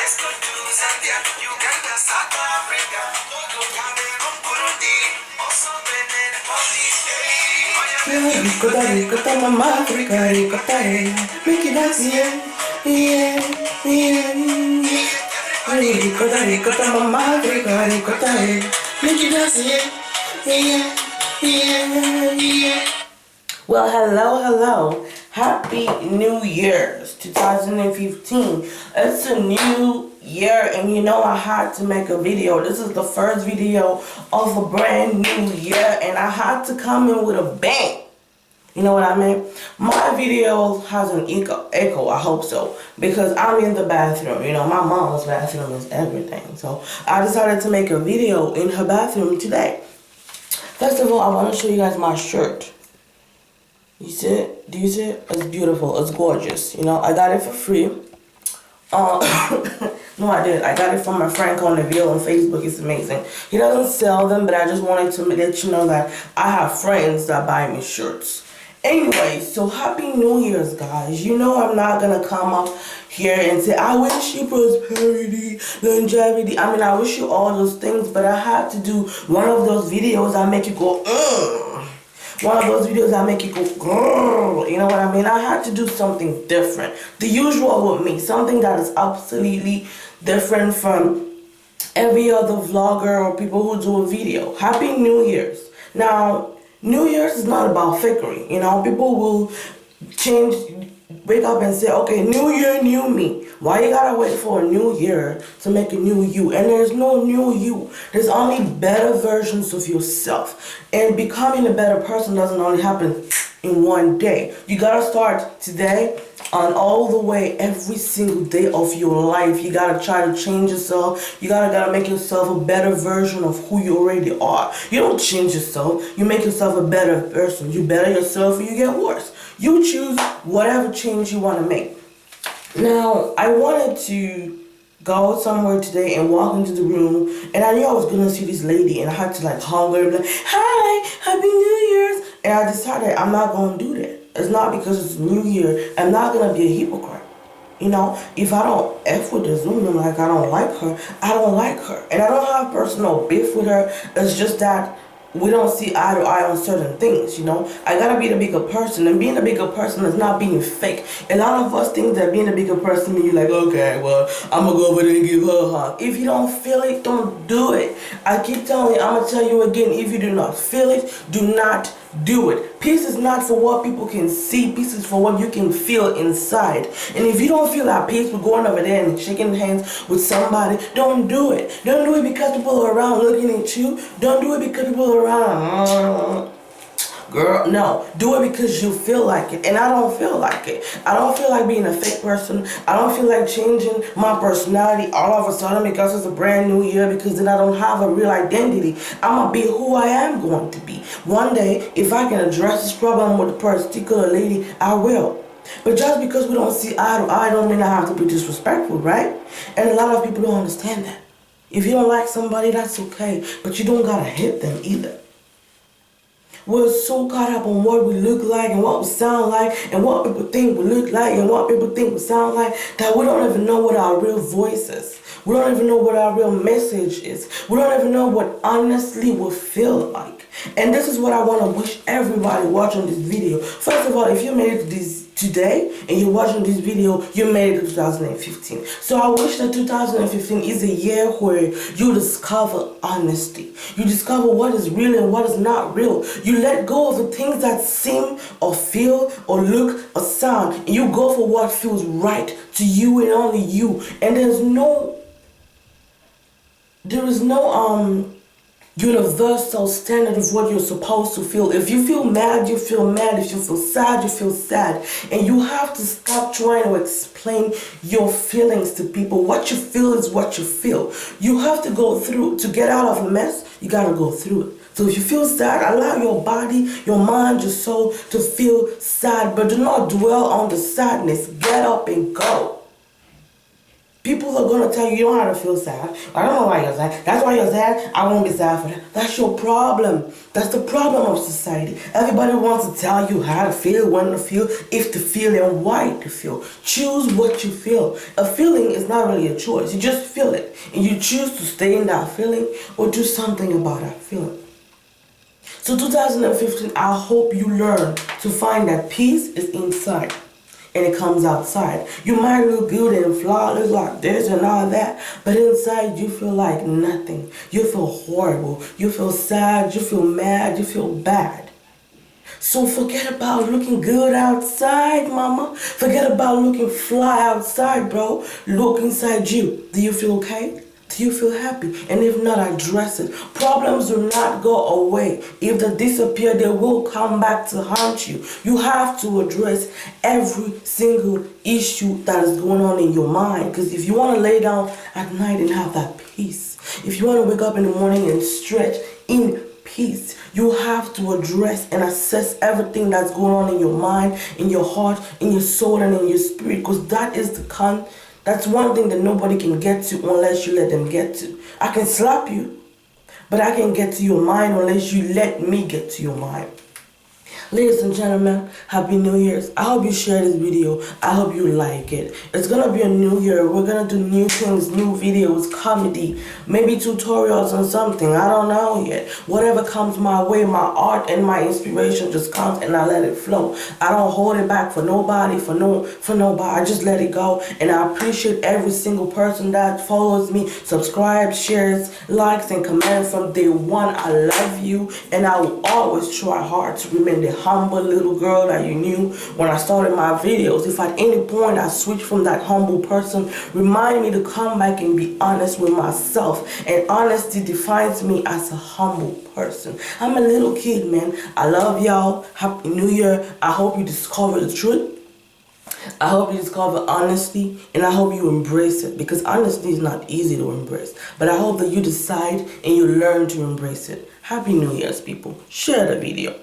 Zambia, Uganda, South Africa, Togo, Cameroon, Burundi, also Benin, Ricota, ricota, mama, Africa, ricota, make it dance, yeah, yeah, yeah. Ricota, ricota, mama, Africa, ricota, make it dance, yeah, yeah, yeah. Well, hello. Happy New Year's 2015. It's a new year, and you know I had to make a video. This is the first video of a brand new year, and I had to come in with a bang. You know what I mean? My video has an echo, I hope so, because I'm in the bathroom. You know, my mom's bathroom is everything. So I decided to make a video in her bathroom today. First of all, I want to show you guys my shirt. You see it? Do you see it? It's beautiful. It's gorgeous. You know, I got it for free. No, I did. I got it from my friend Corneville on Facebook. It's amazing. He doesn't sell them, but I just wanted to let you know that I have friends that buy me shirts. Anyway, so Happy New Year's, guys. You know I'm not going to come up here and say, I wish you prosperity, longevity. I mean, I wish you all those things, but I had to do one of those videos that make you go, one of those videos that make you go, grrr, you know what I mean? I had to do something different. The usual with me, something that is absolutely different from every other vlogger or people who do a video. Happy New Year's. Now, New Year's is not about fakery. You know, people will wake up and say, okay, new year, new me. Why you gotta wait for a new year to make a new you? And there's no new you. There's only better versions of yourself. And becoming a better person doesn't only happen in one day. You gotta start today on all the way every single day of your life. You gotta try to change yourself. You gotta make yourself a better version of who you already are. You don't change yourself. You make yourself a better person. You better yourself or you get worse. You choose whatever change you want to make. Now, I wanted to go somewhere today and walk into the room, and I knew I was going to see this lady, and I had to like hug her and be like, hi, Happy New Year's. And I decided I'm not going to do that. It's not because it's New Year. I'm not going to be a hypocrite. You know, if I don't F with the Zoom, like I don't like her, I don't like her. And I don't have personal beef with her. It's just that we don't see eye to eye on certain things, you know. I gotta be the bigger person, and being a bigger person is not being fake. A lot of us think that being a bigger person means you're like, okay, well, I'm gonna go over there and give her a hug. If you don't feel it, don't do it. I keep telling you, I'm gonna tell you again, if you do not feel it, do not do it. Peace is not for what people can see. Peace is for what you can feel inside. And if you don't feel that peace with going over there and shaking hands with somebody, don't do it. Don't do it because people are around looking at you. Don't do it because people are around. Girl, no. Do it because you feel like it. And I don't feel like it. I don't feel like being a fake person. I don't feel like changing my personality all of a sudden because it's a brand new year, because then I don't have a real identity. I'm going to be who I am going to be. One day, if I can address this problem with a particular lady, I will. But just because we don't see eye to eye don't mean I have to be disrespectful, right? And a lot of people don't understand that. If you don't like somebody, that's okay. But you don't got to hit them either. We're so caught up on what we look like and what we sound like and what people think we look like and what people think we sound like, that we don't even know what our real voice is. We don't even know what our real message is. We don't even know what honestly we feel like. And this is what I want to wish everybody watching this video. First of all, if you made it this today and you're watching this video, you made it to 2015. So I wish that 2015 is a year where you discover honesty. You discover what is real and what is not real. You let go of the things that seem or feel or look or sound, and you go for what feels right to you and only you. And there is no universal standard of what you're supposed to feel. If you feel mad, you feel mad. If you feel sad, you feel sad. And you have to stop trying to explain your feelings to people. What you feel is what you feel. You have to go through, to get out of a mess, you gotta go through it. So if you feel sad, allow your body, your mind, your soul to feel sad, but do not dwell on the sadness. Get up and go. People are gonna tell you you don't have to feel sad. I don't know why you're sad. That's why you're sad. I won't be sad for that. That's your problem. That's the problem of society. Everybody wants to tell you how to feel, when to feel, if to feel, and why to feel. Choose what you feel. A feeling is not really a choice. You just feel it. And you choose to stay in that feeling or do something about that feeling. So 2015, I hope you learn to find that peace is inside and it comes outside. You might look good and flawless like this and all that, but inside you feel like nothing. You feel horrible. You feel sad. You feel mad. You feel bad. So forget about looking good outside, mama. Forget about looking fly outside, bro. Look inside you. Do you feel okay? Do you feel happy? And if not, address it. Problems do not go away. If they disappear, they will come back to haunt you. You have to address every single issue that is going on in your mind. Because if you want to lay down at night and have that peace, if you want to wake up in the morning and stretch in peace, you have to address and assess everything that's going on in your mind, in your heart, in your soul, and in your spirit. Because that's one thing that nobody can get to unless you let them get to. I can slap you, but I can't get to your mind unless you let me get to your mind. Ladies and gentlemen, Happy New Year's. I hope you share this video. I hope you like it. It's gonna be a new year. We're gonna do new things, new videos, comedy, maybe tutorials on something. I don't know yet. Whatever comes my way, my art and my inspiration just comes and I let it flow. I don't hold it back for nobody, for nobody. I just let it go. And I appreciate every single person that follows me, subscribes, shares, likes, and comments from day one. I love you, and I will always try hard to remain the humble little girl that you knew when I started my videos. If at any point I switch from that humble person, remind me to come back and be honest with myself. And honesty defines me as a humble person. I'm a little kid, man. I love y'all. Happy New Year. I hope you discover the truth. I hope you discover honesty, and I hope you embrace it, because honesty is not easy to embrace. But I hope that you decide and you learn to embrace it. Happy New Year's, people. Share the video.